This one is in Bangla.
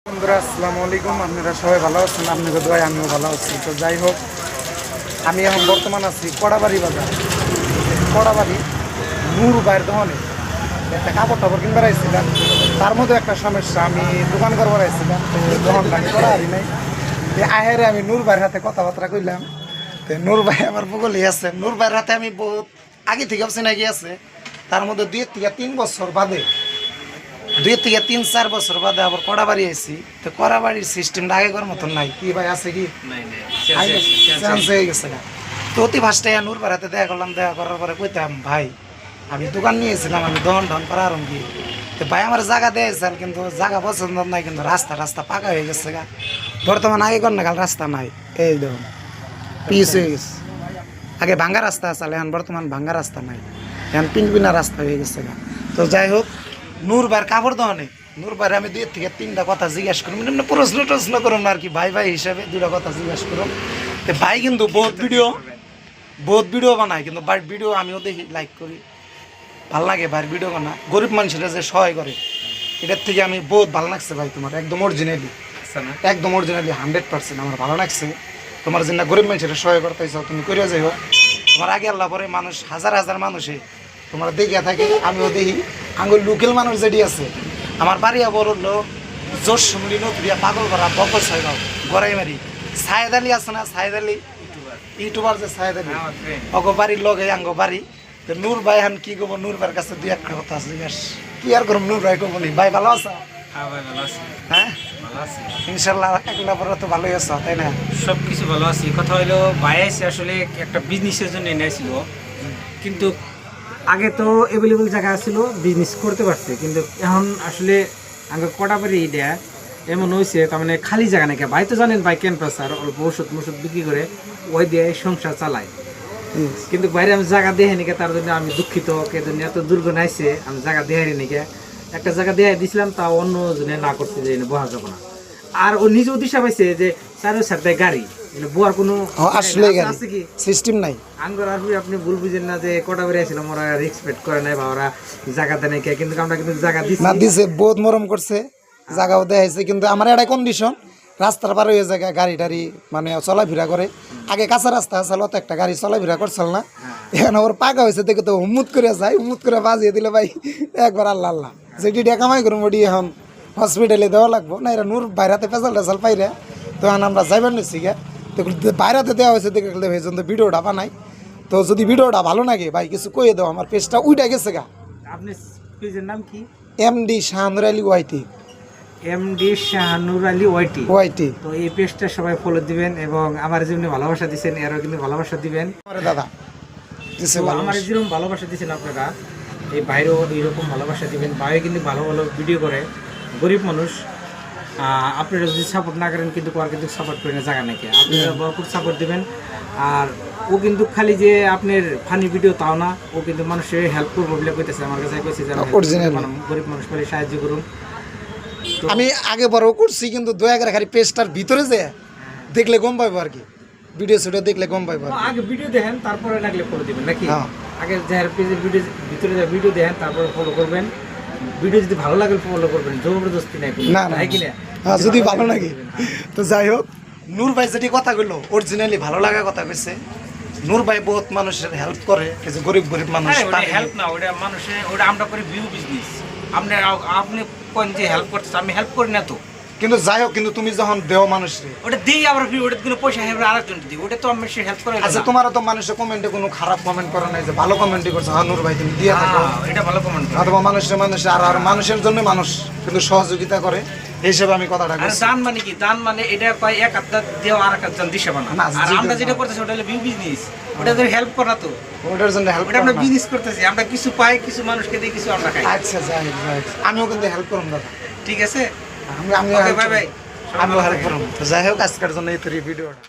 বন্ধুরা আসসালামু আলাইকুম। আপনারা সবাই ভালো আছেন? আপনাদের দোয়ায় আমিও ভালো আছি। তো যাই হোক, আমি এখন বর্তমান আছি কড়াবাড়ি বাজার। কড়াবাড়ি নূর বাইর দোকানে একটা কাপড় টাপড় কিনবার আইছিলাম। তার মধ্যে একটা সমস্যা, আমি দোকান করবার আইছিলাম, তো দোকানটা আমি করা হারি নাই। আহেরে আমি নূর ভাইয়ের হাতে কথাবার্তা কইলাম। তো নূর ভাই আমার বগলই আছে। নূর ভাইয়ের হাতে আমি বহুত আগে থেকে চিনাকি আছে। তার মধ্যে 2 থেকে 3 বছর বাদে 2 থেকে 3-4 বছর বাদে আবার কড়াবাড়ি আইছি। তো কড়াবাড়ির সিস্টেমটা আগেকার মতন নাই। কি ভাই আছে কি চেঞ্জ হয়ে গেছে গা। তো অতি ফার্স্টে নূর ভাইয়ের হাতে দেখা করলাম। দেখা করার পরে কইতাম, ভাই আমি দোকান নিয়েছিলাম, আমি দহন ঢন করা আরম্ভি। তো ভাই আমার জায়গা দিয়েছেন, কিন্তু জায়গা পছন্দ নাই, কিন্তু রাস্তা পাকা হয়ে গেছে গা। বর্তমান আগে কর নাগাল রাস্তা নাই, এই দেখুন পিস হয়ে গেছে। আগে ভাঙ্গা রাস্তা আছে, এখন বর্তমান ভাঙ্গা রাস্তা নাই, এখন পিনপিনা রাস্তা হয়ে গেছে গা। তো যাই হোক, নূর ভাইয়ের কাপড় দহনে নূর ভাইয়ের আমি 2 থেকে 3টা কথা জিজ্ঞাসা করুন, মানে প্রশ্ন করুন আর কি, ভাই হিসাবে 2টা কথা জিজ্ঞাসা করুন। তো ভাই কিন্তু বহুত ভিডিও বানায়, কিন্তু ভাই ভিডিও আমিও দেখি, লাইক করি, ভাল লাগে ভাইয়ের ভিডিও বানা। গরিব মানুষেরা যে সহায় করে, এটার থেকে আমি বহুত ভালো লাগছে ভাই। তোমার একদম অরিজিনালি 100% আমার ভালো লাগছে। তোমার যেটা গরিব মানুষেরা সহায় করতেছ, তুমি করে যাই হোক। তোমার আগে আল্লাহ পরে মানুষ হাজার মানুষে তোমার দেখিয়া থাকে, আমিও দেখি। আঙুল লোকাল মানুষ যেটি আছে, আমার বাড়ি বড় লোক জোরসমুলি নতুরিয়া পাগলপাড়া বকল সাইগাঁও গড়াইমারি সায়েদ আলী আছে না, সায়েদ আলী ইউটিউবার যে সায়েদ আলী, অগো বাড়ির লগে আঙ্গো বাড়ি। তো নূর ভাই হান কি করবো, নূর ভাইয়ের কাছে 2-1টা কথা আছে, কি আর করবো। নূর ভাই কব নি, ভাই ভালো আছো? হ্যাঁ ইনশাল্লাহ, একলা পরে তো ভালোই আছো, তাই না? সব কিছু ভালো আছি। কথা হইলো ভাই আছে আসলে একটা বিজনেসের জন্য এনেছিল, কিন্তু আগে তো অ্যাভেলেবল জায়গা ছিল, বিজনেস করতে পারছে, কিন্তু এখন আসলে আগে কটাবাড়ি এটা এমন হয়েছে, তার মানে খালি জায়গা নাকি। ভাই তো জানেন, ভাই ক্যাম্পাসার অল্প ওষুধ বিক্রি করে ওই দিয়ে সংসার চালায়, কিন্তু বাইরে আমি জায়গা দেখে নিকে, তার জন্য আমি দুঃখিত। কেদিন এত দুর্গুণ আইসে, আমি জায়গা দেখাই নিকে, একটা জায়গা দেখাই দিছিলাম, তা অন্য জনে না করতে যে বহা যাব না। আর ও নিজেও দিশা পাইছে যে চারো সাথে গাড়ি বোয়ার কোনো আসলে আছে কি সিস্টেম নাই। আঙ্গর আর আপনি ভুল বুঝেন না যে কটা বেরিয়ে ছিলাম, ওরা রেসপেক্ট করে নাই বা ওরা জায়গা দেয় নাই, কিন্তু আমরা কিন্তু জায়গা দিচ্ছি না, দিছে, বহুত মরম করছে, জায়গাও দেখাইছে। কিন্তু আমার একটা কন্ডিশন, রাস্তার পার হয়ে জায়গা গাড়ি টাড়ি মানে চলাফেরা করে। আগে কাঁচা রাস্তা আসলে অত একটা গাড়ি চলাফেরা করছিল না, এখন ওর পাকা হয়েছে দেখে তো হুমুত করে যায়, হুমুত করে বাজিয়ে দিলে ভাই একবার আল্লাহ যেটি কামাই করুন ওটি এখন হসপিটালে দেওয়া লাগবো না। এরা নূর বাইরাতে পেঁচাল পাইরে, তো এখন আমরা যাইবার নিচ্ছি গা। তো বাইরাতে দেওয়া হয়েছে দেখে ভাই তো ভিডিওটা বানাই। তো যদি ভিডিওটা ভালো লাগে ভাই কিছু কয়ে দাও, আমার পেজটা উইটা গেছে গা। আপনি পেজের নাম কি? এমডি শাহানুর আলী ওয়াইটি। এমডি শাহানুর আলী ওয়াইটি। তো এই পেজটা সবাই ফলো দিবেন, এবং আমার যেমনি ভালোবাসা দিচ্ছেন এরও কিন্তু ভালোবাসা দিবেন। দাদা আমার যেরকম ভালোবাসা দিচ্ছেন আপনারা, এই বাইরেও এইরকম ভালোবাসা দিবেন। বাইরে কিন্তু ভালো ভিডিও করে, গরিব মানুষ। আপনারা যদি সাপোর্ট না করেন, কিন্তু আর কিন্তু সাপোর্ট করে না জায়গা নাকি, আপনারা ভরপুর সাপোর্ট দিবেন। আর ও কিন্তু খালি যে আপনার ফানি ভিডিও তাও না, ও কিন্তু মানুষের হেল্প করবো বলে কইতেছে, আমার কাছে কইছে যে গরিব মানুষ বলে সাহায্য করুন। আমি আগে বড় করছি, কিন্তু দয়া করে খালি পেজটার ভিতরে যে দেখলে গম পাইবো আর কি, ভিডিও সেটা দেখলে গম পাইবো। আগে ভিডিও দেখেন, তারপরে লাগলে ফলো দিবেন নাকি। আগে যার পেজের ভিডিও ভিতরে যা ভিডিও দেখেন, তারপরে ফলো করবেন। ভিডিও যদি ভালো লাগে ফলো করবেন, জবরদস্তি নাই না কিনা। হ্যাঁ, যদি ভালো লাগে। তো যাই হোক, নূর ভাই যেটি কথা কইলো অরিজিনালি ভালো লাগা কথা কইছে। নূর ভাই বহুত মানুষের হেল্প করে, কিছু গরিব মানুষ। হেল্প না, ওটা মানুষের, ওটা আমরা করি ভিউ বিজনেস। আপনি কোন যে হেল্প করতেছে, আমি হেল্প করি না তো। কিন্তু যাই হোক, কিন্তু তুমি যখন দেও মানুষের ওটা দিই, আবার ওটা কোনো পয়সা হেল্প আরেকজন দিই, ওটা তো আমি সে হেল্প করে। আচ্ছা, তোমারও তো মানুষের কমেন্টে কোনো খারাপ কমেন্ট করে নাই, যে ভালো কমেন্টই করছে। হ্যাঁ নূর ভাই তুমি দিয়ে থাকো, এটা ভালো কমেন্ট। অথবা মানুষের আর মানুষের জন্য মানুষ কিন্তু সহযোগিতা করে, এই হিসেবে আমি কথাটা বলছি। দান মানে কি? দান মানে এটা কয় এক হাত দেওয়া আর এক হাত দিশা বানা। আর আমরা যেটা করতেছি ওটা হলো ভিউ বিজনেস, ওটা তো হেল্প করা। তো ওটার জন্য হেল্প, ওটা আমরা বিজনেস করতেছি, আমরা কিছু পাই, কিছু মানুষকে দিই, কিছু আমরা খাই। আচ্ছা যাই আমিও কিন্তু হেল্প করুন দাদা, ঠিক আছে? আমিও বাই বাই, আমিও হেল্প করুন। তো যাই হোক, আজকের জন্য এই ভিডিওটা।